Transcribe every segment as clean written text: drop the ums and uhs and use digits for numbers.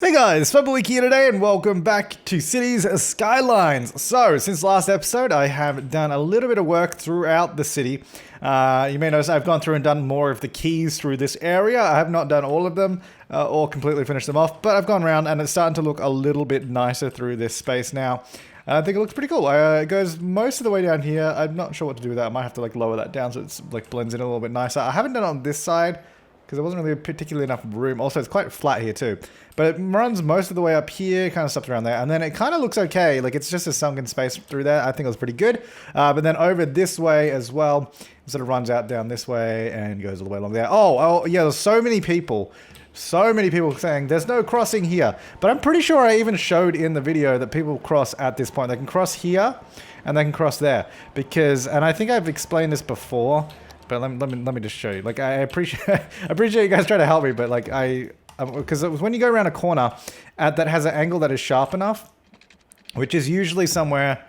Hey guys, Flabaliki here today and welcome back to Cities Skylines. So, since last episode, I have done a little bit of work throughout the city. You may notice I've gone through and done more of the keys through this area. I have not done all of them or completely finished them off, but I've gone around and it's starting to look a little bit nicer through this space now. I think it looks pretty cool. It goes most of the way down here. I'm not sure what to do with that. I might have to lower that down so it's blends in a little bit nicer. I haven't done it on this side because there wasn't really particularly enough room. Also, it's quite flat here too. But it runs most of the way up here, kind of stops around there. And then it kind of looks okay. It's just a sunken space through there. I think it was pretty good. But then over this way as well, it sort of runs out down this way and goes all the way along there. Oh yeah, there's so many people saying there's no crossing here. But I'm pretty sure I even showed in the video that people cross at this point. They can cross here and they can cross there. And I think I've explained this before. But let me just show you. I appreciate you guys trying to help me, but because when you go around a corner that has an angle that is sharp enough, which is usually somewhere,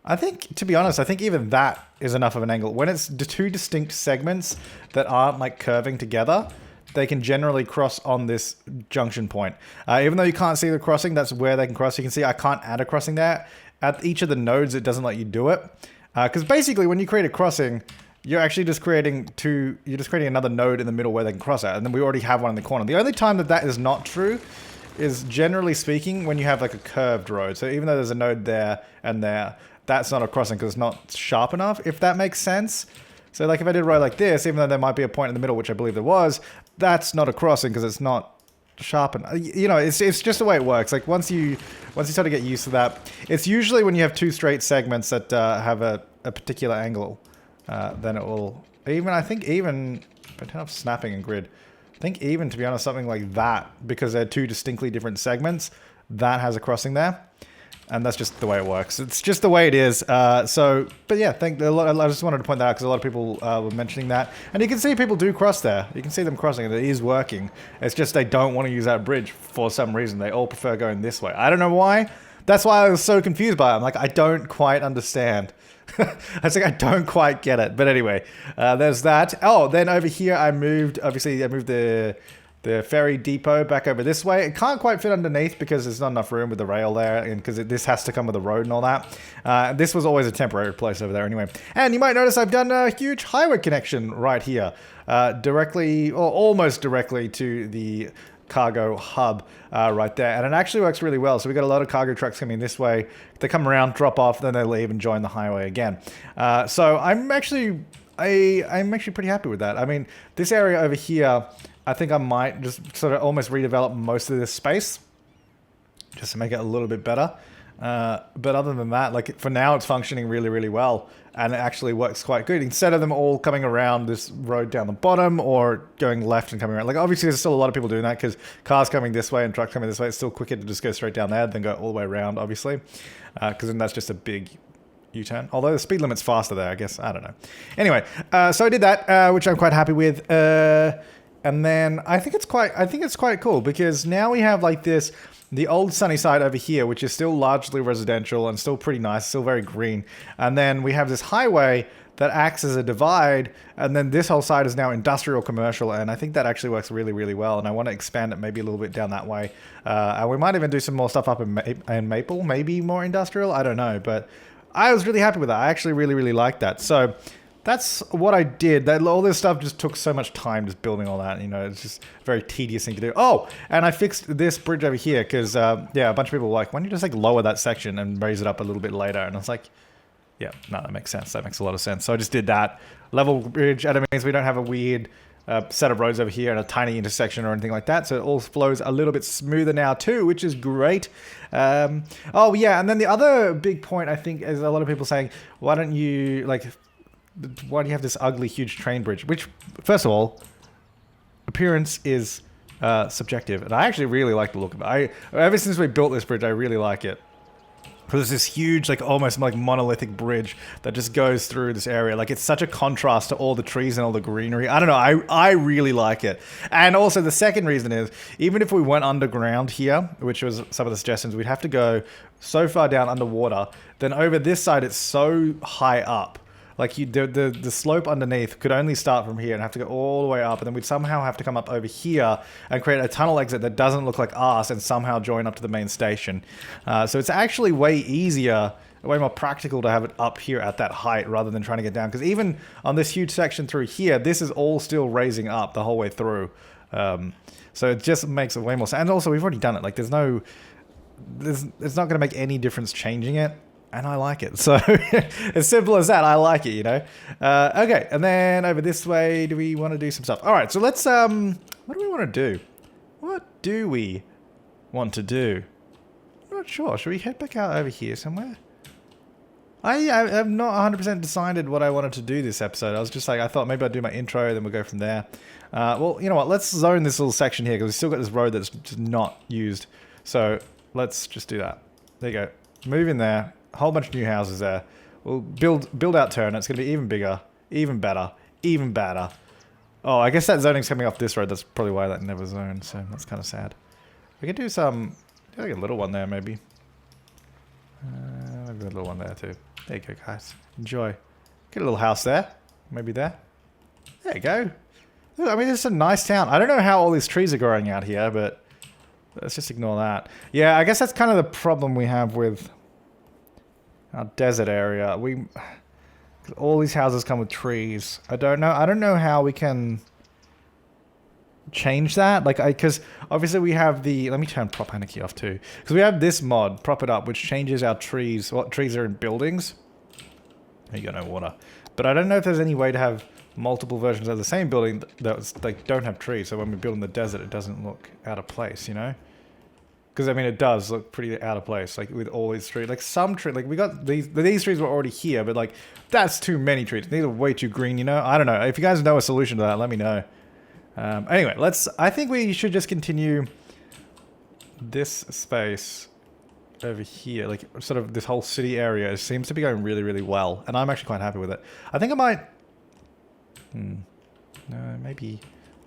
I think, to be honest, I think even that is enough of an angle. When it's two distinct segments that aren't curving together, they can generally cross on this junction point. Even though you can't see the crossing, that's where they can cross. You can see I can't add a crossing there. At each of the nodes, it doesn't let you do it. Because basically, when you create a crossing, you're actually just creating another node in the middle where they can cross at, and then we already have one in the corner. The only time that is not true is, generally speaking, when you have a curved road. So even though there's a node there and there, that's not a crossing because it's not sharp enough, if that makes sense. So if I did a road like this, even though there might be a point in the middle, which I believe there was, that's not a crossing because it's not sharp enough. It's just the way it works. Once you sort of get used to that, it's usually when you have two straight segments that have a particular angle. Then it will, I think even, if I turn off snapping and grid, I think even, to be honest, something like that, because they're two distinctly different segments, that has a crossing there. And that's just the way it works. It's just the way it is. But yeah, I just wanted to point that out because a lot of people were mentioning that. And you can see people do cross there. You can see them crossing and it is working. It's just they don't want to use that bridge for some reason. They all prefer going this way. I don't know why. That's why I was so confused by it. I'm I don't quite understand. I don't quite get it. But anyway, there's that. Oh, then over here I moved the ferry depot back over this way. It can't quite fit underneath because there's not enough room with the rail there, and because this has to come with the road and all that. This was always a temporary place over there anyway. And you might notice I've done a huge highway connection right here, directly or almost directly to the cargo hub right there, and it actually works really well. So we got a lot of cargo trucks coming this way. They come around, drop off, then they leave and join the highway again. So I'm actually pretty happy with that. I mean, this area over here, I think I might just sort of almost redevelop most of this space just to make it a little bit better. But other than that, for now, it's functioning really, really well. And it actually works quite good. Instead of them all coming around this road down the bottom or going left and coming around. Obviously, there's still a lot of people doing that because cars coming this way and trucks coming this way. It's still quicker to just go straight down there than go all the way around, obviously. Because then that's just a big U-turn. Although the speed limit's faster there, I guess. I don't know. Anyway, so I did that, which I'm quite happy with. And then I think it's quite cool because now we have the old sunny side over here, which is still largely residential and still pretty nice, still very green. And then we have this highway that acts as a divide, and then this whole side is now industrial commercial, and I think that actually works really, really well, and I want to expand it maybe a little bit down that way. And we might even do some more stuff up in Maple, maybe more industrial, I don't know, but I was really happy with that. I actually really, really liked that. So that's what I did. All this stuff just took so much time just building all that. It's just a very tedious thing to do. Oh, and I fixed this bridge over here because, yeah, a bunch of people were like, why don't you just lower that section and raise it up a little bit later? And I was like, yeah, no, that makes sense. That makes a lot of sense. So I just did that. Level bridge, and it means we don't have a weird set of roads over here and a tiny intersection or anything like that. So it all flows a little bit smoother now too, which is great. Oh, yeah, and then the other big point, I think, is a lot of people saying, why don't you, why do you have this ugly, huge train bridge? Which, first of all, appearance is subjective, and I actually really like the look of it. Ever since we built this bridge, I really like it. Because there's this huge, almost monolithic bridge that just goes through this area. It's such a contrast to all the trees and all the greenery. I don't know, I really like it. And also the second reason is, even if we went underground here, which was some of the suggestions, we'd have to go so far down underwater. Then over this side, it's so high up Like the slope underneath could only start from here and have to go all the way up, and then we'd somehow have to come up over here and create a tunnel exit that doesn't look like us and somehow join up to the main station. So it's actually way easier, way more practical to have it up here at that height rather than trying to get down. Because even on this huge section through here, this is all still raising up the whole way through. So it just makes it way more sense. And also, we've already done it. Like, it's not going to make any difference changing it. And I like it. So, as simple as that, I like it, you know? Okay, and then over this way, do we want to do some stuff? All right, so let's, what do we want to do? What do we want to do? I'm not sure. Should we head back out over here somewhere? I have not 100% decided what I wanted to do this episode. I was just like, I thought maybe I'd do my intro, then we'll go from there. Well, you know what? Let's zone this little section here because we've still got this road that's just not used. So let's just do that. There you go. Move in there. A whole bunch of new houses there. We'll build out turn. It's going to be even bigger, even better, even better. Oh, I guess that zoning's coming off this road. That's probably why that never zoned. So that's kind of sad. We could do some, like a little one there maybe. Maybe a little one there too. There you go, guys. Enjoy. Get a little house there. Maybe there. There you go. I mean, it's a nice town. I don't know how all these trees are growing out here, but let's just ignore that. Yeah, I guess that's kind of the problem we have with our desert area. All these houses come with trees. I don't know how we can change that. Like, because obviously we have the, let me turn Flabaliki off too. Because we have this mod, Prop It Up, which changes our trees, what trees are in buildings. You got no water. But I don't know if there's any way to have multiple versions of the same building that like don't have trees. So when we build in the desert, it doesn't look out of place, you know? Because I mean, it does look pretty out of place, like with all these trees. Like some trees, like we got these trees were already here, but like that's too many trees. These are way too green, you know? I don't know. If you guys know a solution to that, let me know. Anyway, I think we should just continue this space over here, like sort of this whole city area. It seems to be going really, really well, and I'm actually quite happy with it. I think I might, no, maybe,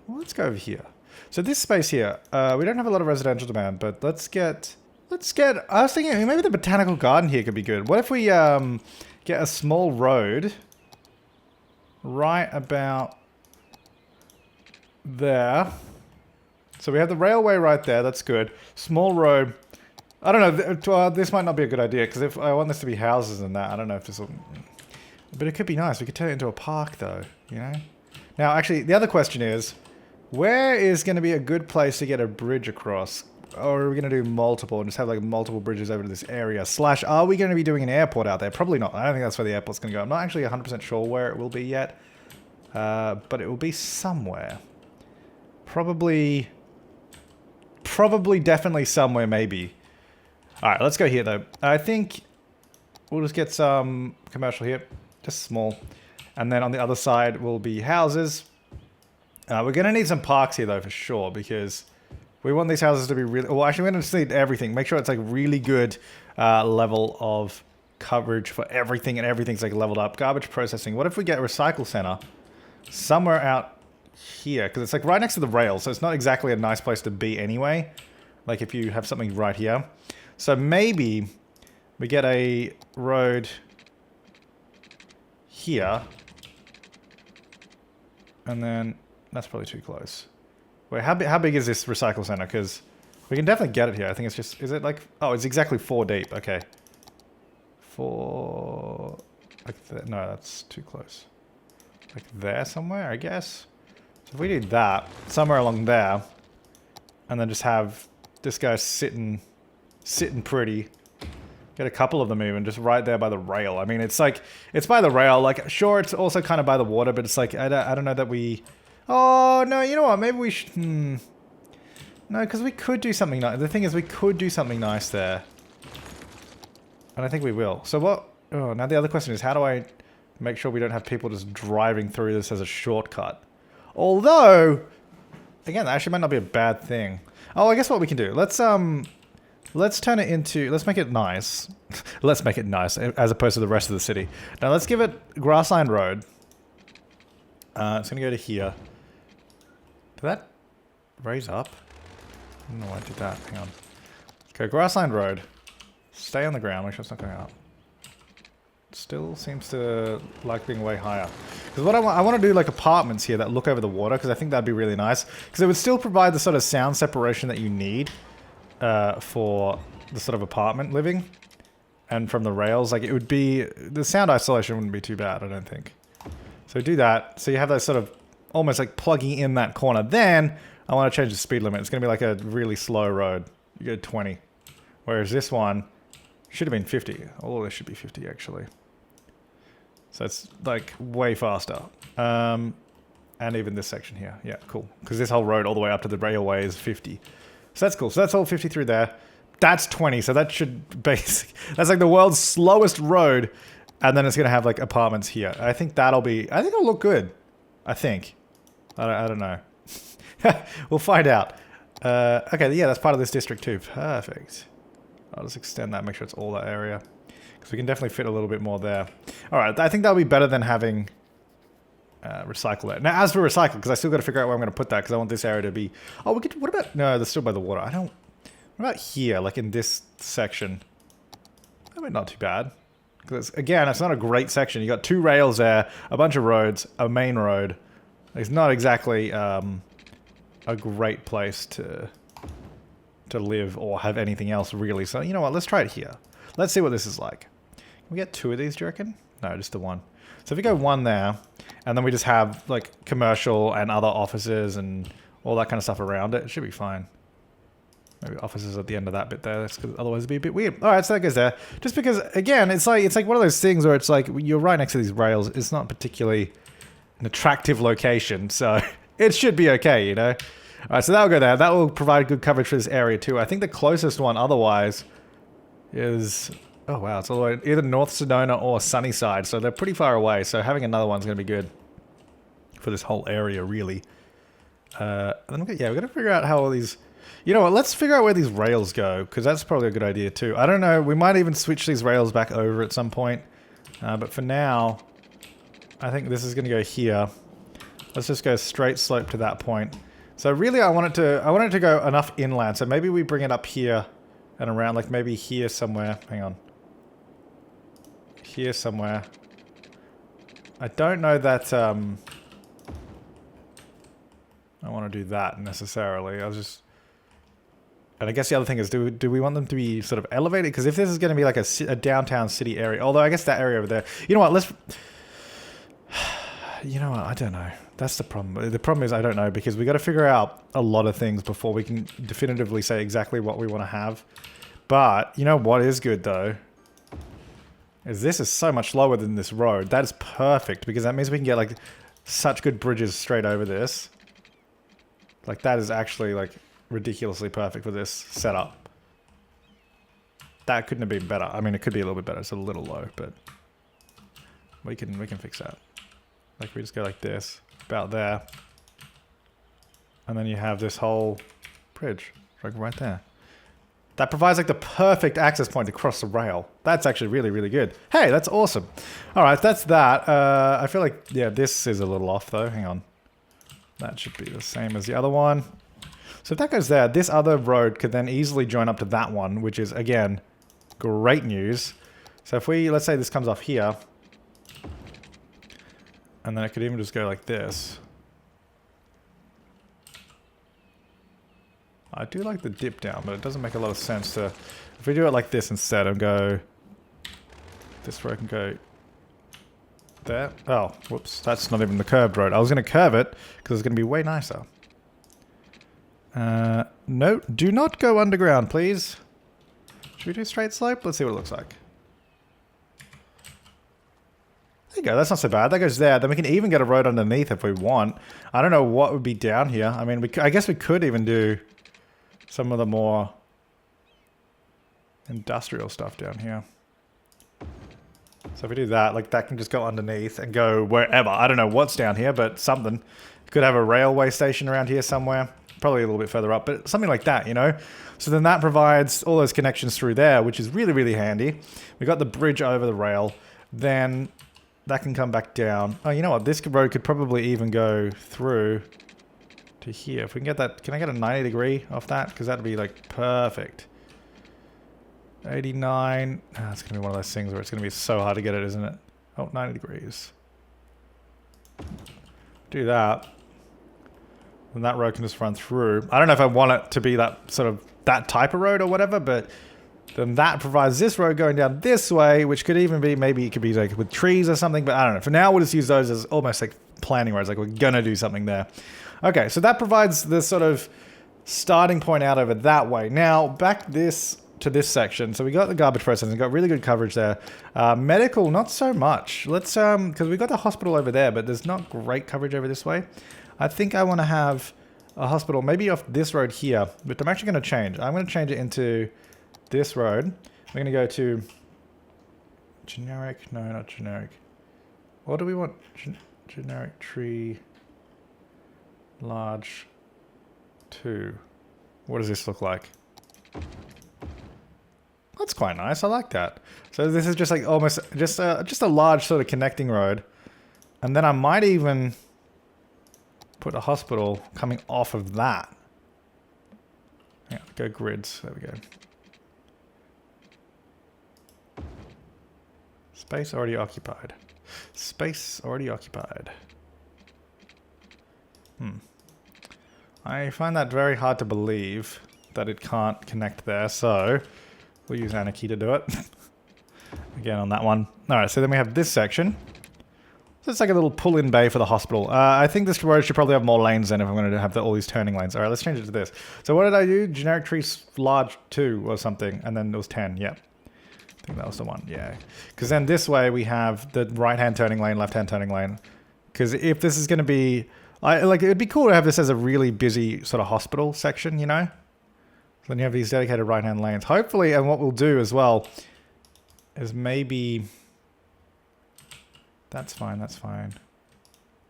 well, let's go over here. So this space here, we don't have a lot of residential demand, but let's get, I was thinking maybe the botanical garden here could be good. What if we, get a small road right about there. So we have the railway right there. That's good. Small road. I don't know. This might not be a good idea because if I want this to be houses and that, I don't know if this will... But it could be nice. We could turn it into a park though, you know? Now, actually, the other question is, where is going to be a good place to get a bridge across? Or are we going to do multiple and just have like multiple bridges over to this area? Slash, are we going to be doing an airport out there? Probably not. I don't think that's where the airport's going to go. I'm not actually 100% sure where it will be yet. But it will be somewhere. Probably definitely somewhere, maybe. Alright, let's go here, though. I think we'll just get some commercial here. Just small. And then on the other side will be houses. We're going to need some parks here, though, for sure, because we want these houses to be really... Well, actually, we're going to need everything. Make sure it's, like, really good level of coverage for everything, and everything's, like, leveled up. Garbage processing. What if we get a recycle center somewhere out here, because it's like right next to the rail, so it's not exactly a nice place to be anyway, like if you have something right here. So maybe we get a road here, and then that's probably too close. Wait, how big is this recycle center? Because we can definitely get it here. I think it's just, is it like, oh, it's exactly 4 deep. Okay, 4, like no, that's too close. Like there somewhere, I guess. So if we do that, somewhere along there, and then just have this guy sitting pretty, get a couple of them even, just right there by the rail. I mean, it's like, it's by the rail, like, sure, it's also kind of by the water, but it's like, I don't know that we, oh, no, you know what, maybe we should, no, because we could do something nice. The thing is, we could do something nice there. And I think we will. So what, oh, now the other question is, how do I make sure we don't have people just driving through this as a shortcut? Although, again, that actually might not be a bad thing. Oh, I guess what we can do, let's turn it into, let's make it nice. Let's make it nice, as opposed to the rest of the city. Now let's give it grassline road. It's gonna go to here. Did that raise up? I don't know why I did that, hang on. Okay, grassline road. Stay on the ground, make sure it's not going up. still seems to like being way higher. Because what I want to do like apartments here that look over the water, because I think that'd be really nice. Because it would still provide the sort of sound separation that you need for the sort of apartment living. And from the rails, like it would be, the sound isolation wouldn't be too bad, I don't think. So do that. So you have that sort of almost like plugging in that corner. Then I want to change the speed limit. It's going to be like a really slow road. You go 20. Whereas this one should have been 50. Although this should be 50 actually. So it's like way faster. And even this section here. Yeah, cool. Because this whole road all the way up to the railway is 50. So that's cool. So that's all 50 through there. That's 20, so that should basically... That's like the world's slowest road, and then it's going to have like apartments here. I think that'll be... I think it'll look good. I think. I don't know. We'll find out. Okay, yeah, that's part of this district too. Perfect. I'll just extend that, make sure it's all that area. Because we can definitely fit a little bit more there. Alright, I think that'll be better than having... recycle it. Now, as for recycle, because I still got to figure out where I'm going to put that, because I want this area to be... Oh, we could... What about... No, they're still by the water. I don't... What about here, like in this section? I mean, not too bad. Because, again, it's not a great section. You got 2 rails there, a bunch of roads, a main road. It's not exactly a great place to live or have anything else, really. So, you know what? Let's try it here. Let's see what this is like. Can we get 2 of these, do you reckon? No, just the 1. So if we go 1 there, and then we just have, like, commercial and other offices and all that kind of stuff around it, it should be fine. Maybe offices at the end of that bit there. That's because otherwise it'd be a bit weird. All right, so that goes there. Just because, again, it's like one of those things where it's like you're right next to these rails. It's not particularly an attractive location, so it should be okay, you know. All right, so that'll go there. That will provide good coverage for this area too. I think the closest one, otherwise, is oh wow, it's all the way either North Sedona or Sunnyside. So they're pretty far away. So having another one's going to be good for this whole area, really. And then yeah, we're going to figure out how all these. You know what, let's figure out where these rails go, because that's probably a good idea too. I don't know, we might even switch these rails back over at some point. But for now, I think this is going to go here. Let's just go straight slope to that point. So really I want it to go enough inland, so maybe we bring it up here and around, like maybe here somewhere. Hang on. Here somewhere. I don't know that, I want to do that necessarily. I was just... And I guess the other thing is, do we want them to be sort of elevated? Because if this is going to be like a downtown city area, although I guess that area over there... You know what, let's... You know what, I don't know. That's the problem. The problem is I don't know, because we got to figure out a lot of things before we can definitively say exactly what we want to have. But, you know what is good though? Is this is so much lower than this road. That is perfect, because that means we can get like such good bridges straight over this. Like that is actually like... ridiculously perfect for this setup. That couldn't have been better. I mean, it could be a little bit better. It's a little low, but we can fix that. Like we just go like this, about there, and then you have this whole bridge like right there. That provides like the perfect access point to cross the rail. That's actually really, really good. Hey, that's awesome. All right, that's that. I feel like yeah, this is a little off though. Hang on. That should be the same as the other one. So if that goes there, this other road could then easily join up to that one, which is, again, great news. So if we, let's say this comes off here, and then it could even just go like this. I do like the dip down, but it doesn't make a lot of sense to... If we do it like this instead and go... This road can go... There. Oh, whoops. That's not even the curved road. I was going to curve it, because it's going to be way nicer. No, do not go underground, please. Should we do straight slope? Let's see what it looks like. There you go, that's not so bad. That goes there. Then we can even get a road underneath if we want. I don't know what would be down here. I mean, I guess we could even do some of the more industrial stuff down here. So if we do that, like that can just go underneath and go wherever. I don't know what's down here, but something. Could have a railway station around here somewhere. Probably a little bit further up, but something like that, you know? So then that provides all those connections through there, which is really, really handy. We got the bridge over the rail. Then that can come back down. Oh, you know what? This road could probably even go through to here. If we can get that... Can I get a 90 degree off that? Because that'd be, like, perfect. 89. Ah, it's going to be one of those things where it's going to be so hard to get it, isn't it? Oh, 90 degrees. Do that. And that road can just run through. I don't know if I want it to be that sort of, that type of road or whatever, but then that provides this road going down this way, which could even be, maybe it could be like with trees or something, but I don't know. For now, we'll just use those as almost like planning roads, like we're going to do something there. Okay, so that provides this sort of starting point out over that way. Now, back this to this section. So we got the garbage processing, got really good coverage there. Medical, not so much. Let's, because we got the hospital over there, but there's not great coverage over this way. I think I want to have a hospital maybe off this road here, but I'm actually going to change. I'm going to change it into this road. We're going to go to generic, no, not generic. What do we want? Generic tree, large 2. What does this look like? That's quite nice. I like that. So this is just like almost just a large sort of connecting road, and then I might even put a hospital coming off of that. Yeah, go grids. There we go. Space already occupied. Space already occupied. I find that very hard to believe that it can't connect there, so we'll use Anarchy to do it. Again on that one. Alright, so then we have this section. So it's like a little pull-in bay for the hospital. I think this road should probably have more lanes then if I'm going to have all these turning lanes. Alright, let's change it to this. So what did I do? Generic tree large 2 or something, and then it was 10, yep. I think that was the one, yeah. Because then this way we have the right-hand turning lane, left-hand turning lane. Because if this is going to be... like, it'd be cool to have this as a really busy sort of hospital section, you know? Then you have these dedicated right-hand lanes. Hopefully, and what we'll do as well is maybe... That's fine, that's fine.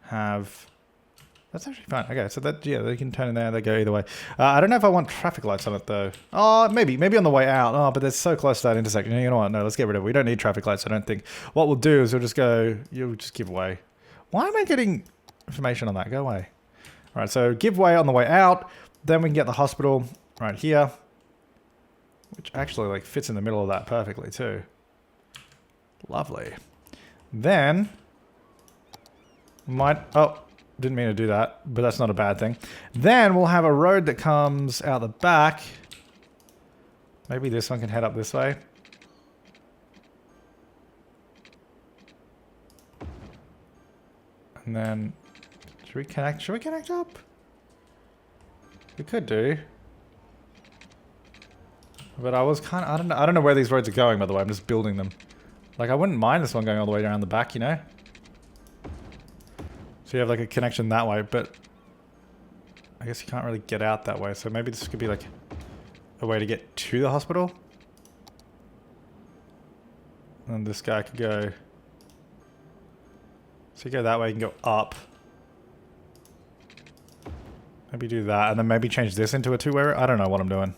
Have... That's actually fine. Okay, so that, yeah, they can turn in there, they go either way. I don't know if I want traffic lights on it, though. Oh, maybe on the way out. Oh, but they're so close to that intersection. You know what? No, let's get rid of it. We don't need traffic lights, I don't think. What we'll do is we'll just go... You'll just give way. Why am I getting information on that? Go away. All right, so give way on the way out. Then we can get the hospital right here, which actually like fits in the middle of that perfectly too. Lovely. Then oh, didn't mean to do that, but that's not a bad thing. Then we'll have a road that comes out the back. Maybe this one can head up this way. And then should we connect up? We could do. But I was kind of, I don't know where these roads are going, by the way. I'm just building them. Like, I wouldn't mind this one going all the way around the back, you know? So you have, like, a connection that way, but I guess you can't really get out that way. So maybe this could be, like, a way to get to the hospital. And this guy could go... So you go that way, you can go up. Maybe do that, and then maybe change this into a two-way. I don't know what I'm doing.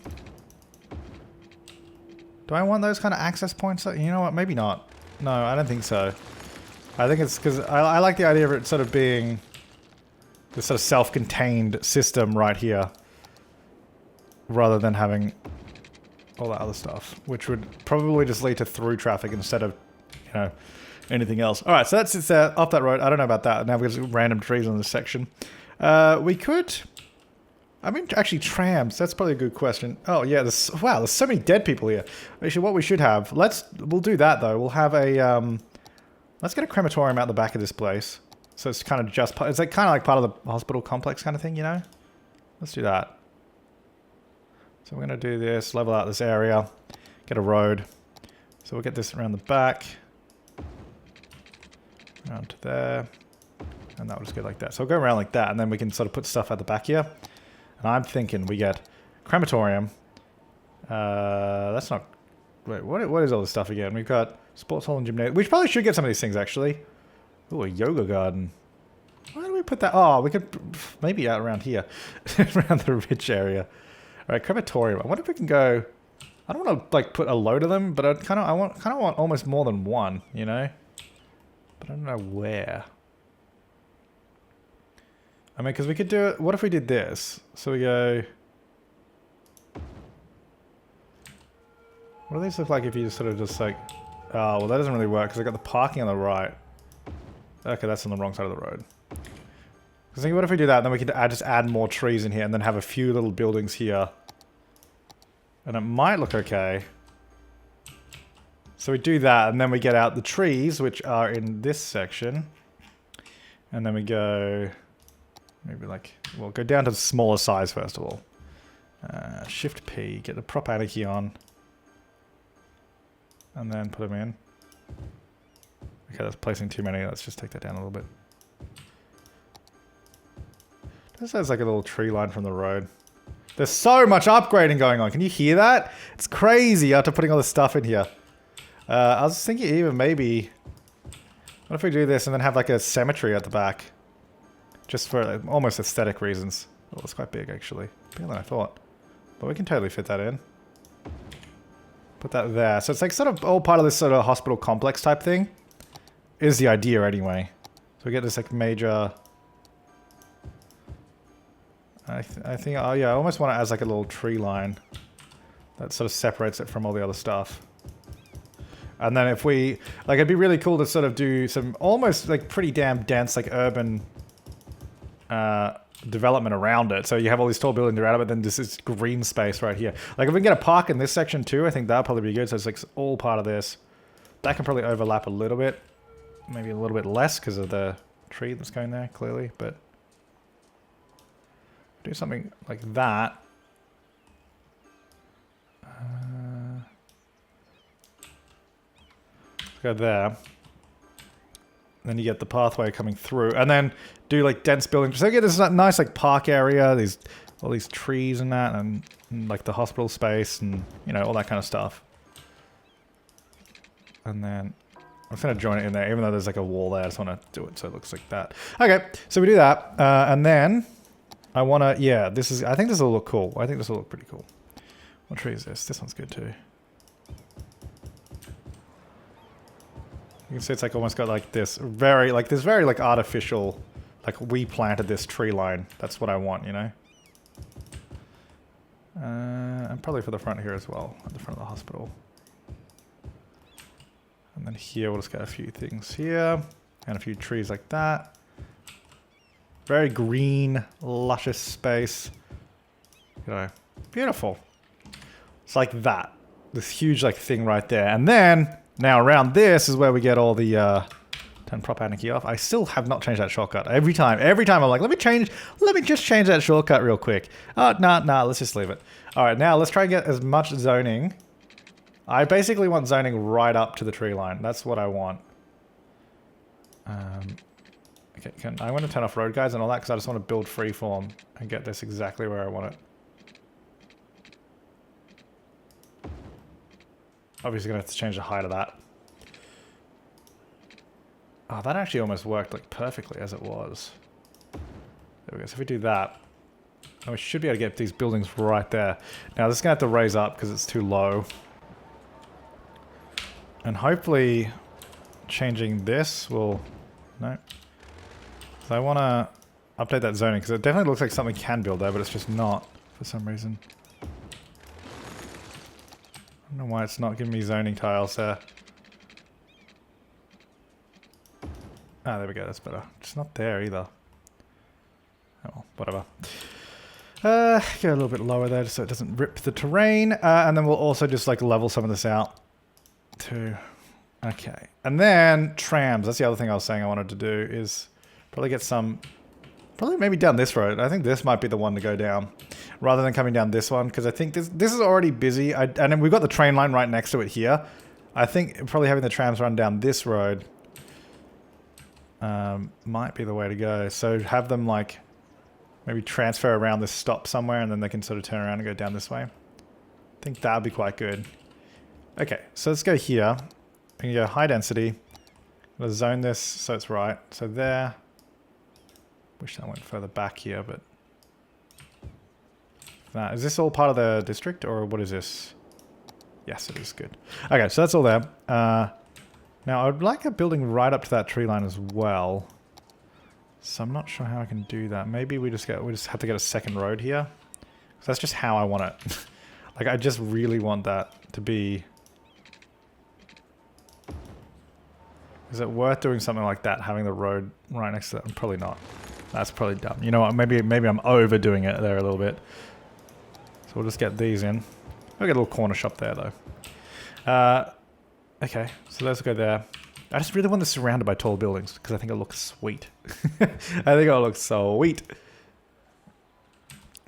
Do I want those kind of access points? You know what? Maybe not. No, I don't think so. I think it's because I like the idea of it sort of being this sort of self-contained system right here, rather than having all that other stuff, which would probably just lead to through traffic instead of, you know, anything else. All right, so that's it's off that road. I don't know about that. Now we've got random trees on this section. We could... I mean, actually, trams. That's probably a good question. Oh, yeah. Wow, there's so many dead people here. Actually, what we should have... We'll do that, though. We'll have a... let's get a crematorium out the back of this place. So it's kind of just... It's like kind of like part of the hospital complex kind of thing, you know? Let's do that. So we're going to do this. Level out this area. Get a road. So we'll get this around the back. Around to there. And that will just go like that. So we'll go around like that, and then we can sort of put stuff at the back here. And I'm thinking we get crematorium. That's not... Wait, what is all this stuff again? We've got sports hall and gymnasium. We probably should get some of these things, actually. Ooh, a yoga garden. Why do we put that? Oh, we could maybe out around here. Around the rich area. All right, crematorium. I wonder if we can go... I don't want to, like, put a load of them, but I kind of want almost more than one, you know? But I don't know where. I mean, because we could do it... What if we did this? So we go... What do these look like if you just sort of just like... Oh, well that doesn't really work because I got the parking on the right. Okay, that's on the wrong side of the road. I think what if we do that, and then we could just add more trees in here and then have a few little buildings here. And it might look okay. So we do that, and then we get out the trees, which are in this section. And then we go... Maybe like... Well, go down to the smaller size first of all. Shift P, get the prop anarchy on. And then put them in. Okay, that's placing too many. Let's just take that down a little bit. This has like a little tree line from the road. There's so much upgrading going on. Can you hear that? It's crazy after putting all this stuff in here. I was thinking even maybe... What if we do this and then have like a cemetery at the back? Just for like, almost aesthetic reasons. Oh, it's quite big actually. Bigger than I thought. But we can totally fit that in. Put that there. So it's like sort of all part of this sort of hospital complex type thing. Is the idea anyway. So we get this like major... I think, oh yeah, I almost want it as like a little tree line. That sort of separates it from all the other stuff. And then if we... Like it'd be really cool to sort of do some almost like pretty damn dense like urban... development around it. So you have all these tall buildings around it, but then this is green space right here. Like if we can get a park in this section too, I think that'll probably be good. So it's like all part of this. That can probably overlap a little bit. Maybe a little bit less because of the tree that's going there, clearly. But do something like that. Go there. Then you get the pathway coming through, and then do like dense buildings. So you get this nice like park area, these all these trees and that, and like the hospital space, and you know all that kind of stuff. And then I'm just gonna join it in there, even though there's like a wall there. I just want to do it so it looks like that. Okay, so we do that, and then I want to, yeah, this is. I think this will look cool. I think this will look pretty cool. What tree is this? This one's good too. You can see it's like almost got like this very like artificial, like we planted this tree line. That's what I want, you know. And probably for the front here as well, at the front of the hospital. And then here we'll just get a few things here and a few trees like that. Very green, luscious space. You know, beautiful. It's like that. This huge like thing right there, and then. Now around this is where we get all the turn prop anarchy off. I still have not changed that shortcut. Every time I'm like, let me just change that shortcut real quick. Oh, nah, let's just leave it. Alright, now let's try and get as much zoning. I basically want zoning right up to the tree line. That's what I want. Okay, I want to turn off road guides and all that because I just want to build freeform and get this exactly where I want it. Obviously gonna have to change the height of that. Oh, that actually almost worked like perfectly as it was. There we go. So if we do that, then we should be able to get these buildings right there. Now this is gonna have to raise up because it's too low. And hopefully changing this will... No. So I want to update that zoning because it definitely looks like something can build there, but it's just not for some reason. I don't know why it's not giving me zoning tiles there. Ah, there we go, that's better. It's not there either. Oh well, whatever. Go a little bit lower there just so it doesn't rip the terrain. And then we'll also just like level some of this out too. Okay. And then trams. That's the other thing I was saying I wanted to do is probably get some... Probably maybe down this road. I think this might be the one to go down. Rather than coming down this one. Because I think this is already busy. And then we've got the train line right next to it here. I think probably having the trams run down this road might be the way to go. So have them like maybe transfer around this stop somewhere and then they can sort of turn around and go down this way. I think that would be quite good. Okay, so let's go here. We can go high density. Let's zone this so it's right. So there. Wish that went further back here, but... Nah, is this all part of the district, or what is this? Yes, it is. Good. Okay, so that's all there. Now, I would like a building right up to that tree line as well. So I'm not sure how I can do that. Maybe we just have to get a second road here. So that's just how I want it. Like, I just really want that to be Is it worth doing something like that, having the road right next to that? Probably not. That's probably dumb. You know what? Maybe I'm overdoing it there a little bit. So we'll just get these in. We'll get a little corner shop there, though. Okay, so let's go there. I just really want this surrounded by tall buildings because I think it looks sweet. I think it looks sweet.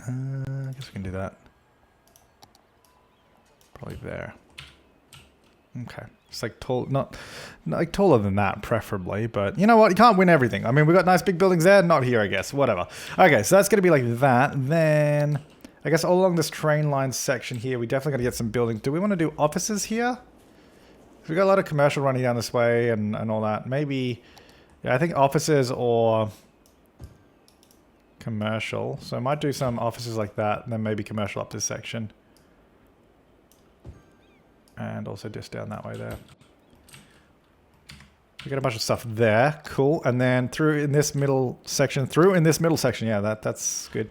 I guess we can do that. Probably there. Okay. It's like tall, not like taller than that, preferably. But you know what? You can't win everything. I mean, we got nice big buildings there. Not here, I guess. Whatever. Okay, so that's going to be like that. Then, I guess all along this train line section here, we definitely got to get some buildings. Do we want to do offices here? We got a lot of commercial running down this way and all that. Maybe, yeah, I think offices or commercial. So I might do some offices like that, and then maybe commercial up this section. And also just down that way there. We got a bunch of stuff there. Cool. And then through in this middle section. Yeah, that's good.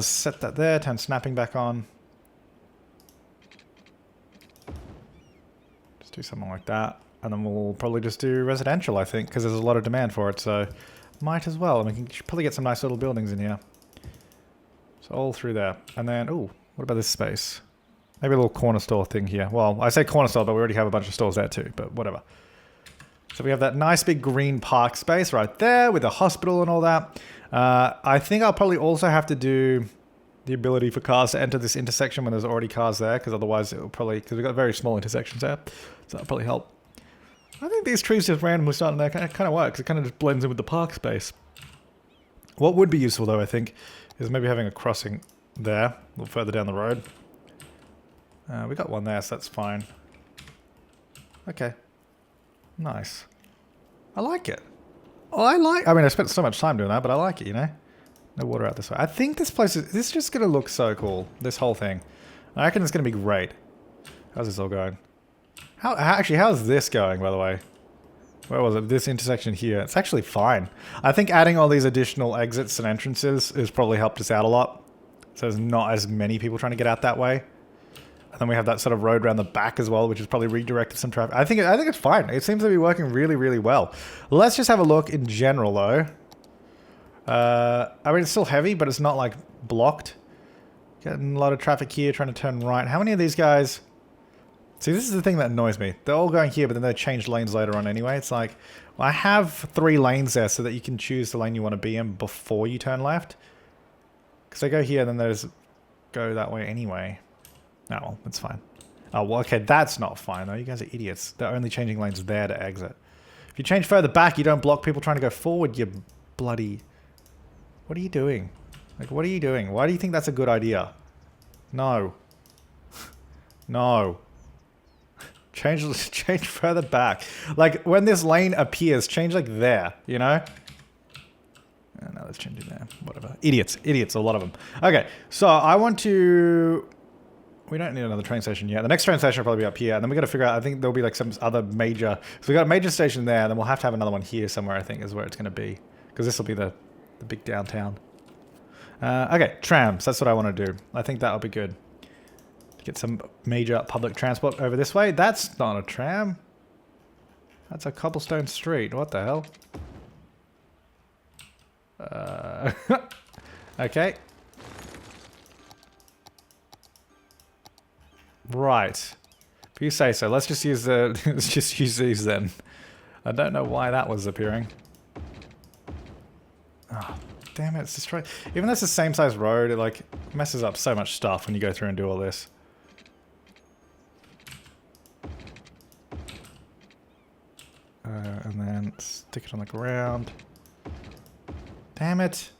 Set that there. Turn snapping back on. Just do something like that. And then we'll probably just do residential, I think, because there's a lot of demand for it. So might as well. And we can probably get some nice little buildings in here. So all through there. And then, ooh, what about this space? Maybe a little corner store thing here. Well, I say corner store, but we already have a bunch of stores there too, but whatever. So we have that nice big green park space right there with a hospital and all that. I think I'll probably also have to do the ability for cars to enter this intersection when there's already cars there, because otherwise it'll probably, because we've got very small intersections there, so that'll probably help. I think these trees just randomly starting there kind of works. It kind of just blends in with the park space. What would be useful though, I think, is maybe having a crossing there, a little further down the road. We got one there, so that's fine. Okay. Nice. I like it. Oh, I mean, I spent so much time doing that, but I like it, you know? No water out this way. I think this place this is just going to look so cool. This whole thing. I reckon it's going to be great. How's this all going? Actually, how's this going, by the way? Where was it? This intersection here. It's actually fine. I think adding all these additional exits and entrances has probably helped us out a lot. So there's not as many people trying to get out that way. And then we have that sort of road around the back as well, which has probably redirected some traffic. I think it's fine. It seems to be working really, really well. Let's just have a look in general, though. I mean, it's still heavy, but it's not, like, blocked. Getting a lot of traffic here, trying to turn right. How many of these guys... See, this is the thing that annoys me. They're all going here, but then they change lanes later on anyway. It's like, well, I have 3 lanes there so that you can choose the lane you want to be in before you turn left. Because they go here, then they just go that way anyway. No, well, that's fine. Oh, well, okay, that's not fine, though. You guys are idiots. They're only changing lanes there to exit. If you change further back, you don't block people trying to go forward, you bloody... What are you doing? Like, what are you doing? Why do you think that's a good idea? No. No. Change further back. Like, when this lane appears, change, like, there, you know? No, let's change it there. Whatever. Idiots. Idiots, a lot of them. Okay, so I want to... We don't need another train station yet. The next train station will probably be up here. And then we got to figure out, I think there'll be like some other major... So we got a major station there, and then we'll have to have another one here somewhere, I think, is where it's going to be. Because this will be the big downtown. Okay, trams. That's what I want to do. I think that'll be good. Get some major public transport over this way. That's not a tram. That's a cobblestone street. What the hell? Okay. Right. If you say so, let's just use the let's just use these then. I don't know why that was appearing. Oh, damn it, it's destroyed. Even though it's the same size road, it like messes up so much stuff when you go through and do all this. And then stick it on the ground. Damn it.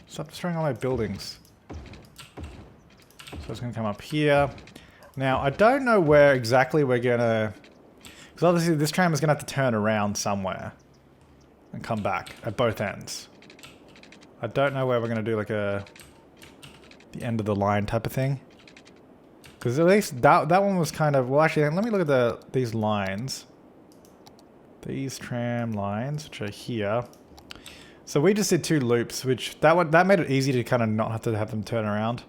Stop destroying all my buildings. So it's going to come up here. Now, I don't know where exactly we're going to... Because obviously this tram is going to have to turn around somewhere. And come back at both ends. I don't know where we're going to do like a... the end of the line type of thing. Because at least that one was kind of... Well, actually, let me look at these lines. These tram lines, which are here. So we just did 2 loops, which... That made it easy to kind of not have to have them turn around.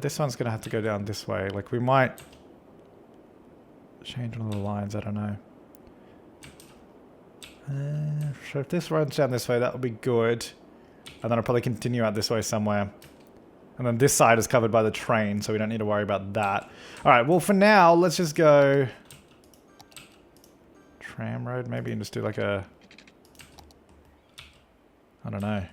This one's going to have to go down this way. Like, we might change one of the lines. I don't know. So if this runs down this way, that would be good. And then I'll probably continue out this way somewhere. And then this side is covered by the train, so we don't need to worry about that. Alright, well for now, let's just go... tram road maybe, and just do like a... I don't know.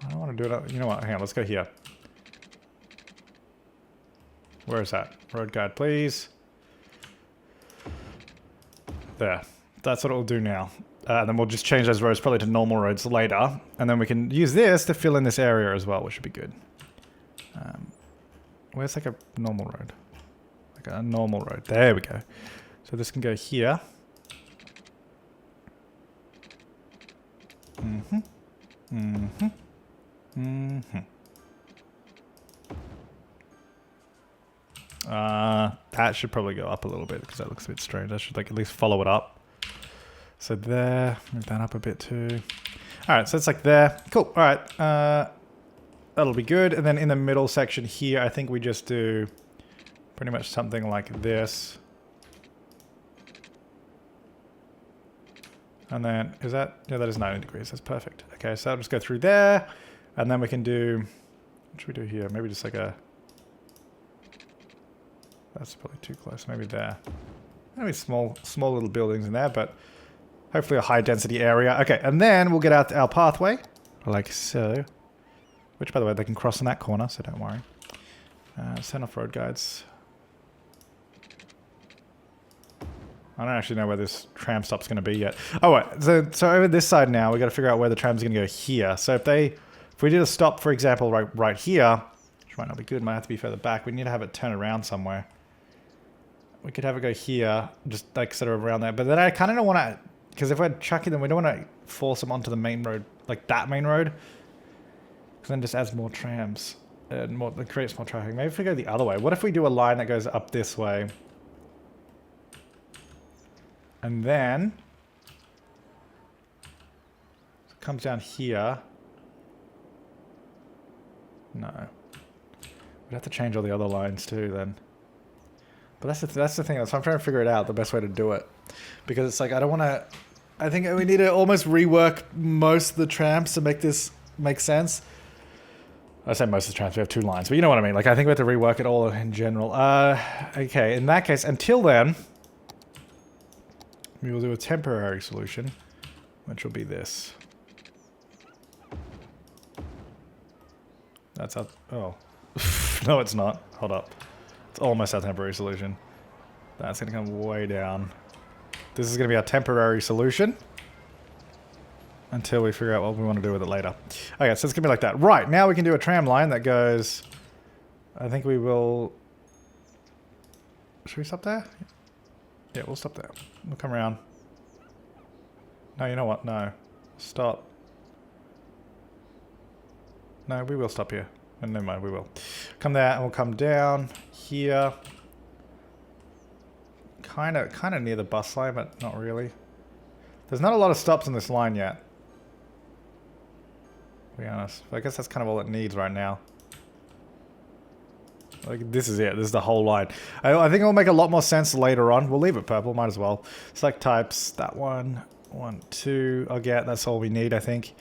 I don't want to do it... You know what? Hang on, let's go here. Where is that? Road guide, please. There. That's what it will do now. And then we'll just change those roads probably to normal roads later. And then we can use this to fill in this area as well, which should be good. Where's like a normal road? Like a normal road. There we go. So this can go here. Mm-hmm. Mm-hmm. Mm-hmm. That should probably go up a little bit because that looks a bit strange. I should like at least follow it up. So there, move that up a bit too. Alright, so it's like there. Cool, alright. That'll be good. And then in the middle section here, I think we just do pretty much something like this. And then, is that, yeah, that is 90 degrees. That's perfect. Okay, so I'll just go through there. And then we can do, what should we do here? Maybe just like a, that's probably too close. Maybe there. Maybe small little buildings in there, but hopefully a high density area. Okay, and then we'll get out our pathway, like so. Which, by the way, they can cross in that corner, so don't worry. Send off road guides. I don't actually know where this tram stop's going to be yet. Oh, wait. So over this side now, we got to figure out where the tram's going to go here. So if we did a stop, for example, right here, which might not be good, might have to be further back. We need to have it turn around somewhere. We could have it go here, just like sort of around there. But then I kind of don't want to, because if we're chucking them, we don't want to force them onto the main road, like that main road. Because then it just adds more trams and more, it creates more traffic. Maybe if we go the other way. What if we do a line that goes up this way? And then it comes down here. No. We'd have to change all the other lines too then. But that's the thing. So I'm trying to figure it out, the best way to do it. Because it's like, I don't want to... I think we need to almost rework most of the trams to make this make sense. I say most of the trams, we have 2 lines, but you know what I mean. Like, I think we have to rework it all in general. Okay, in that case, until then, we will do a temporary solution, which will be this. That's up. Oh. No, it's not. Hold up. It's almost our temporary solution. That's going to come way down. This is going to be our temporary solution. Until we figure out what we want to do with it later. Okay, so it's going to be like that. Right, now we can do a tram line that goes... I think we will... Should we stop there? Yeah, we'll stop there. We'll come around. No, you know what? No. Stop. No, we will stop here. Oh, never mind, we will. Come there and we'll come down here. Kind of near the bus line, but not really. There's not a lot of stops in this line yet. To be honest. I guess that's kind of all it needs right now. Like, this is it. This is the whole line. I think it'll make a lot more sense later on. We'll leave it purple. Might as well. Select types. That one. 1, 2. I'll get. That's all we need, I think.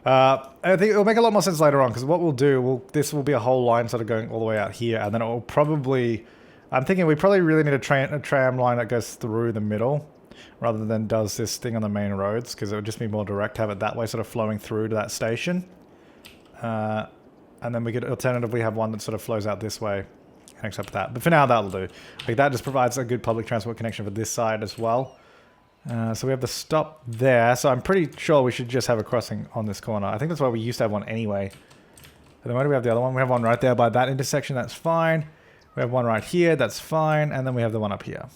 I think it'll make a lot more sense later on. Because what we'll do, this will be a whole line sort of going all the way out here. And then it will probably... I'm thinking we probably really need a tram line that goes through the middle. Rather than does this thing on the main roads. Because it would just be more direct to have it that way, sort of flowing through to that station. And then we could alternatively have one that sort of flows out this way, connects up to that. But for now, that'll do. Like, that just provides a good public transport connection for this side as well. So we have the stop there. So I'm pretty sure we should just have a crossing on this corner. I think that's why we used to have one anyway. And then where do we have the other one? We have one right there by that intersection. That's fine. We have one right here. That's fine. And then we have the one up here,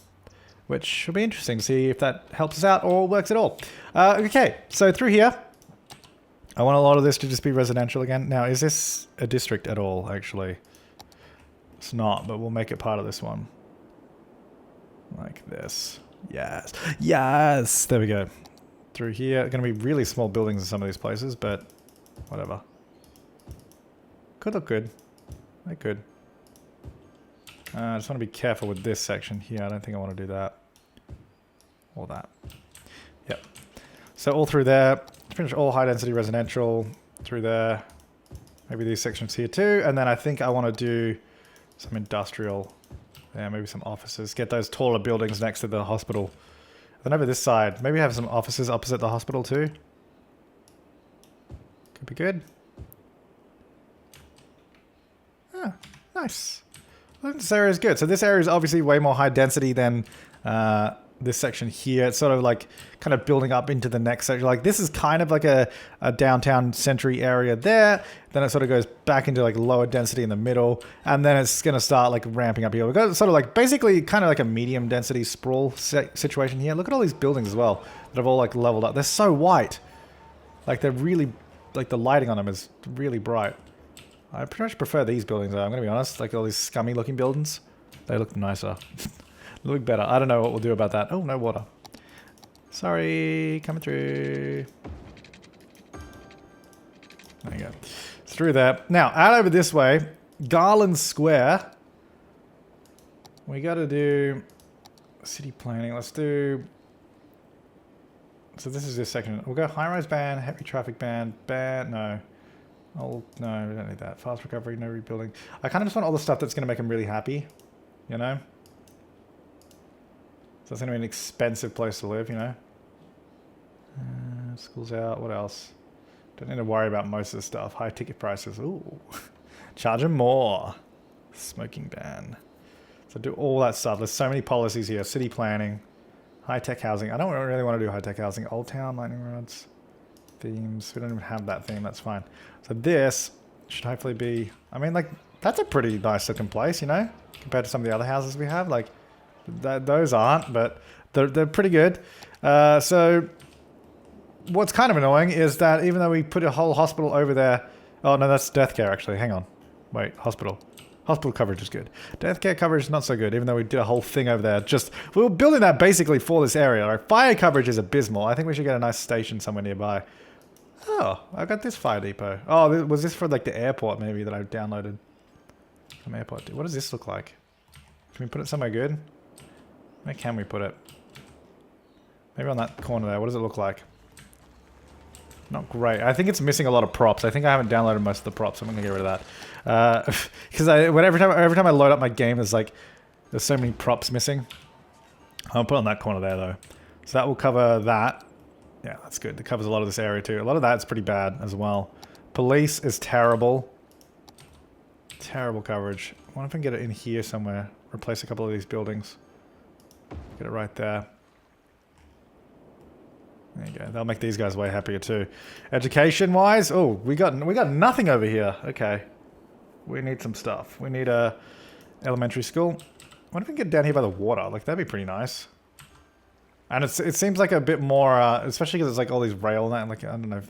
which will be interesting to see if that helps us out or works at all. Okay, so through here. I want a lot of this to just be residential again. Now, is this a district at all, actually? It's not, but we'll make it part of this one. Like this. Yes. Yes! There we go. Through here. Going to be really small buildings in some of these places, but whatever. Could look good. They could. I just want to be careful with this section here. I don't think I want to do that. Or that. Yep. So all through there. Finish all high density residential through there. Maybe these sections here too. And then I think I want to do some industrial. Yeah, maybe some offices. Get those taller buildings next to the hospital. Then over this side, maybe have some offices opposite the hospital too. Could be good. Ah, nice. I think this area is good. So this area is obviously way more high density than this section here. It's sort of like kind of building up into the next section. Like this is kind of like a downtown century area there. Then it sort of goes back into like lower density in the middle. And then it's going to start like ramping up here. We've got sort of like basically kind of like a medium density sprawl situation here. Look at all these buildings as well that have all like leveled up. They're so white. Like they're really, like the lighting on them is really bright. I pretty much prefer these buildings though, I'm going to be honest. Like all these scummy looking buildings. They look nicer. Look better. I don't know what we'll do about that. Oh, no water. Sorry, coming through. There you go. It's through there. Now, out over this way, Garland Square. We got to do city planning. Let's do... So this is this section. We'll go high-rise ban, heavy traffic ban, no. Oh, no, we don't need that. Fast recovery, no rebuilding. I kind of just want all the stuff that's going to make them really happy, you know? So it's going to be an expensive place to live, you know? School's out. What else? Don't need to worry about most of the stuff. High ticket prices. Ooh. Charge them more. Smoking ban. So do all that stuff. There's so many policies here. City planning. High-tech housing. I don't really want to do high-tech housing. Old Town, lightning rods. Themes. We don't even have that theme. That's fine. So this should hopefully be... I mean, like, that's a pretty nice-looking place, you know? Compared to some of the other houses we have. Like... Those aren't, but they're pretty good. So what's kind of annoying is that even though we put a whole hospital over there... Oh, no, that's death care, actually. Hang on. Wait, hospital. Hospital coverage is good. Death care coverage is not so good, even though we did a whole thing over there. Just, we were building that basically for this area. Our fire coverage is abysmal. I think we should get a nice station somewhere nearby. Oh, I got this fire depot. Oh, was this for like the airport maybe that I downloaded? From airport. What does this look like? Can we put it somewhere good? Where can we put it? Maybe on that corner there. What does it look like? Not great. I think it's missing a lot of props. I think I haven't downloaded most of the props. I'm gonna get rid of that. Because every time I load up my game, there's so many props missing. I'll put it on that corner there though. So that will cover that. Yeah, that's good. It covers a lot of this area too. A lot of that's pretty bad as well. Police is terrible. Terrible coverage. I wonder if I can get it in here somewhere. Replace a couple of these buildings. Get it right there. There you go. That'll make these guys way happier too. Education-wise, oh, we got nothing over here. Okay, we need some stuff. We need a elementary school. What if we can get down here by the water? Like that'd be pretty nice. And it seems like a bit more, especially because it's like all these rail and like I don't know,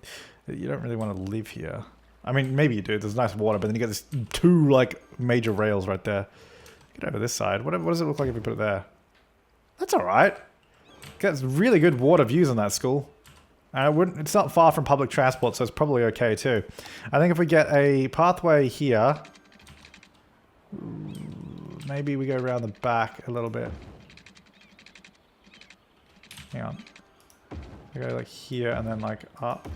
you don't really want to live here. I mean, maybe you do. There's nice water, but then you get this two like major rails right there. Get over this side. What does it look like if we put it there? That's all right. Gets really good water views on that school. And it's not far from public transport, so it's probably okay too. I think if we get a pathway here, maybe we go around the back a little bit. Hang on. We go like here and then like up.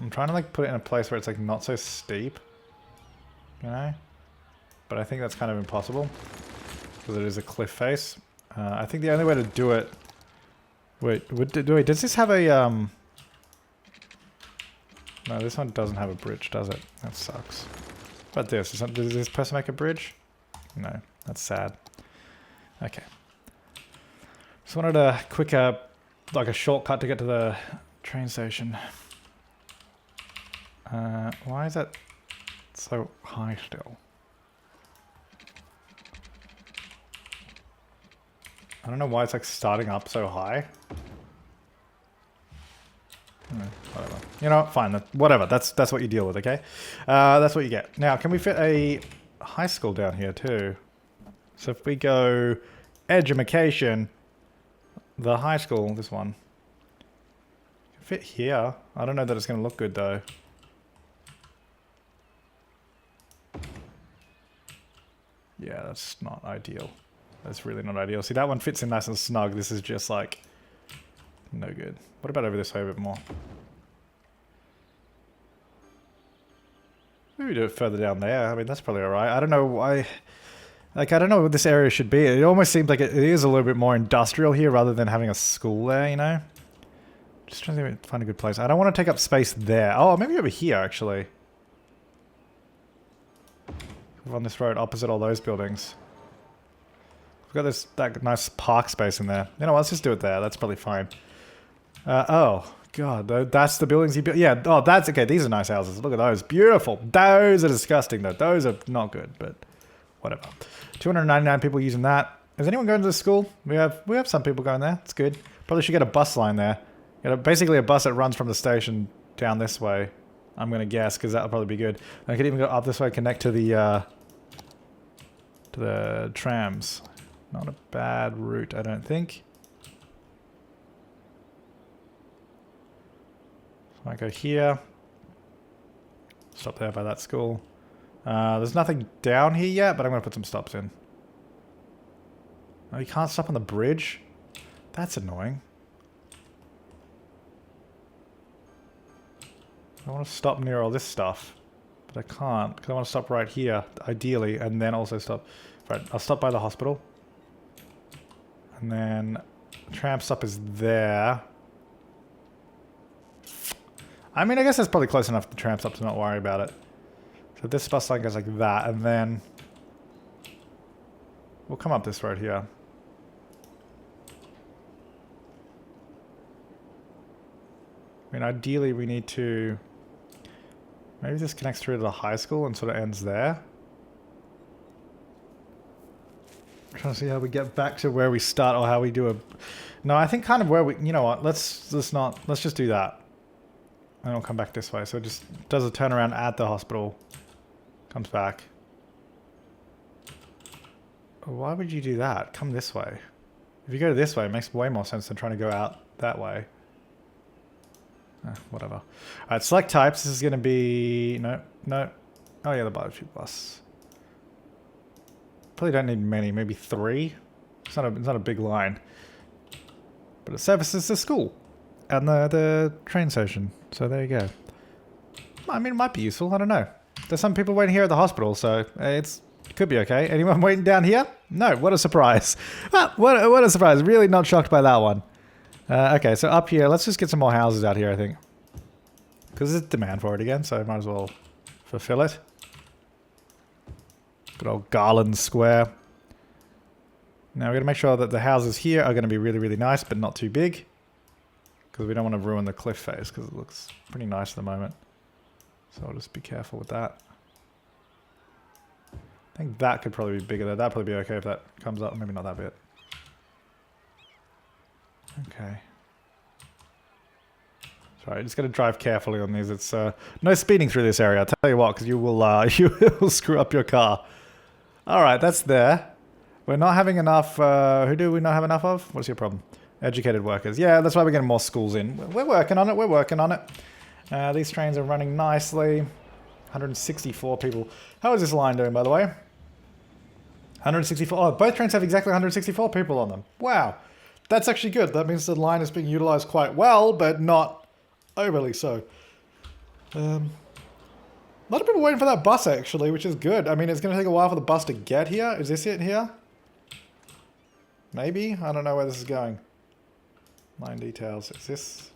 I'm trying to like put it in a place where it's like not so steep, you know? But I think that's kind of impossible because it is a cliff face. I think the only way to do it... Wait, does this have a... No, this one doesn't have a bridge, does it? That sucks. But this, does this person make a bridge? No, that's sad. Okay. Just wanted a quicker, like a shortcut to get to the train station. Why is that so high still? I don't know why it's like starting up so high. Whatever. You know, fine. Whatever. That's what you deal with, okay? That's what you get. Now, can we fit a high school down here too? So if we go education, the high school, this one, can fit here. I don't know that it's going to look good though. Yeah, that's not ideal. That's really not ideal. See, that one fits in nice and snug. This is just like no good. What about over this way a bit more? Maybe do it further down there. I mean, that's probably alright. I don't know why. Like, I don't know what this area should be. It almost seems like it is a little bit more industrial here rather than having a school there, you know? Just trying to find a good place. I don't want to take up space there. Oh, maybe over here, actually. We're on this road opposite all those buildings. We've got that nice park space in there. You know what, let's just do it there. That's probably fine. Oh, God. That's the buildings he built. Yeah, oh, that's... Okay, these are nice houses. Look at those. Beautiful. Those are disgusting, though. Those are not good, but whatever. 299 people using that. Is anyone going to the school? We have some people going there. It's good. Probably should get a bus line there. Basically a bus that runs from the station down this way. I'm going to guess, because that'll probably be good. I could even go up this way, connect to the trams. Not a bad route, I don't think. So I go here. Stop there by that school. There's nothing down here yet, but I'm going to put some stops in. Oh, you can't stop on the bridge? That's annoying. I want to stop near all this stuff, but I can't, because I want to stop right here, ideally, and then also stop. Right, I'll stop by the hospital. And then the tram stop is there. I mean, I guess that's probably close enough to the tram stop to not worry about it. So this bus line goes like that, and then we'll come up this road here. I mean, ideally we need to... Maybe this connects through to the high school and sort of ends there. I'm trying to see how we get back to where we start or how we do a... No, I think kind of where we... You know what? Let's just do that. And we'll come back this way. So it just does a turnaround at the hospital. Comes back. Why would you do that? Come this way. If you go this way, it makes way more sense than trying to go out that way. Whatever. Alright, select types. This is going to be... No. Oh yeah, the barbecue bus. Probably don't need many. Maybe 3. It's not a big line. But it services the school. And the train station. So there you go. I mean, it might be useful. I don't know. There's some people waiting here at the hospital, so it could be okay. Anyone waiting down here? No, what a surprise. What a surprise. Really not shocked by that one. Okay, so up here, let's just get some more houses out here, I think. Because there's demand for it again, so I might as well fulfill it. Good old Garland Square. Now we're going to make sure that the houses here are going to be really, really nice, but not too big. Because we don't want to ruin the cliff face, because it looks pretty nice at the moment. So I'll just be careful with that. I think that could probably be bigger there. That'd probably be okay if that comes up. Maybe not that bit. Okay. Sorry, just got to drive carefully on these. It's no speeding through this area. I'll tell you what, because you will screw up your car. All right, that's there. We're not having enough. Who do we not have enough of? What's your problem? Educated workers. Yeah, that's why we're getting more schools in. We're working on it. We're working on it. These trains are running nicely. 164 people. How is this line doing, by the way? 164. Oh, both trains have exactly 164 people on them. Wow. That's actually good. That means the line is being utilized quite well, but not overly so. A lot of people waiting for that bus, actually, which is good. I mean, it's going to take a while for the bus to get here. Is this it here? Maybe? I don't know where this is going. Line details. Is this...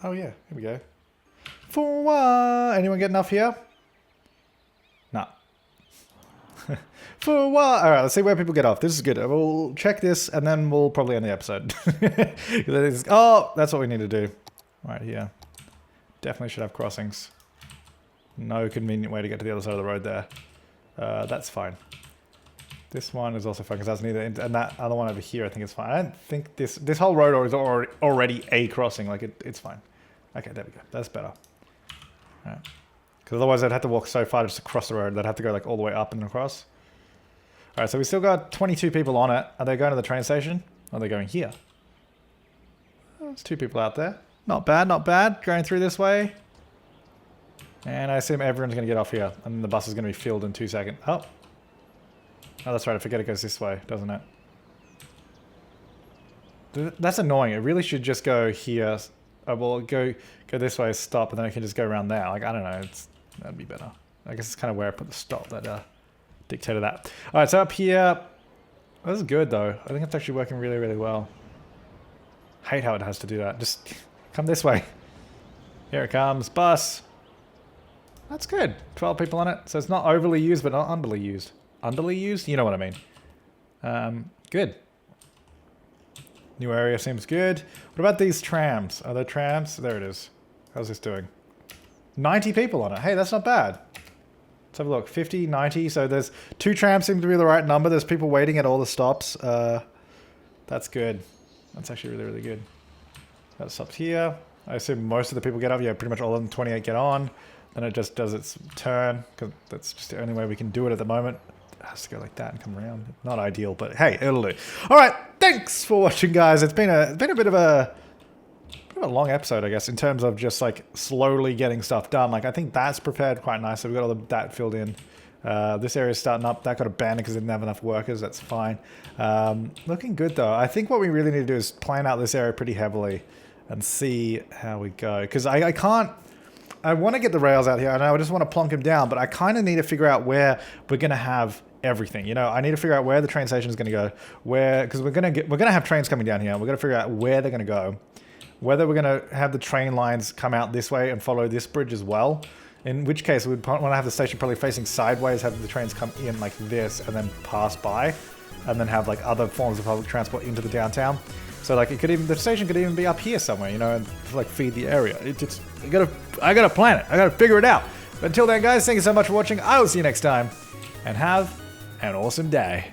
Oh, yeah. Here we go. For what? Anyone get enough here? No. For what? All right, let's see where people get off. This is good. We'll check this, and then we'll probably end the episode. Oh, that's what we need to do. Right here. Definitely should have crossings. No convenient way to get to the other side of the road there. That's fine. This one is also fine, because that's neither... And that other one over here, I think it's fine. I don't think this whole road is already a crossing. Like, it's fine. Okay, there we go. That's better. All right. Because otherwise I'd have to walk so far just across the road. They'd have to go like all the way up and across. All right, so we still got 22 people on it. Are they going to the train station? Or are they going here? Oh, there's 2 people out there. Not bad, not bad. Going through this way. And I assume everyone's going to get off here. And then the bus is going to be filled in 2 seconds. Oh. Oh, that's right. I forget it goes this way, doesn't it? That's annoying. It really should just go here. Oh, well, go this way, stop, and then I can just go around there. Like, I don't know. That'd be better. I guess it's kind of where I put the stop that dictated that. All right, so up here. This is good, though. I think it's actually working really, really well. Hate how it has to do that. Just come this way. Here it comes. Bus. That's good. 12 people on it. So it's not overly used, but not underly used. Underly used? You know what I mean. Good. New area seems good. What about these trams? Are there trams? There it is. How's this doing? 90 people on it. Hey, that's not bad. Let's have a look. 50, 90. So there's 2 trams seem to be the right number. There's people waiting at all the stops. That's good. That's actually really, really good. That stops here. I assume most of the people get up. Yeah, pretty much all of them, 28 get on. Then it just does its turn, because that's just the only way we can do it at the moment. It has to go like that and come around. Not ideal, but hey, it'll do. All right, thanks for watching, guys. It's been a bit of a long episode, I guess, in terms of just like slowly getting stuff done. Like I think that's prepared quite nice. So we've got all that filled in. This area is starting up. That got abandoned because it didn't have enough workers. That's fine. Looking good though. I think what we really need to do is plan out this area pretty heavily and see how we go. Because I can't. I want to get the rails out here, and I just want to plonk them down, but I kind of need to figure out where we're going to have everything. You know, I need to figure out where the train station is going to go, because we're going to have trains coming down here. We're going to figure out where they're going to go, whether we're going to have the train lines come out this way and follow this bridge as well. In which case, we'd want to have the station probably facing sideways, have the trains come in like this and then pass by, and then have like other forms of public transport into the downtown. So like the station could even be up here somewhere, you know, and like feed the area. I gotta plan it. I gotta figure it out. But until then, guys, thank you so much for watching. I will see you next time, and have an awesome day.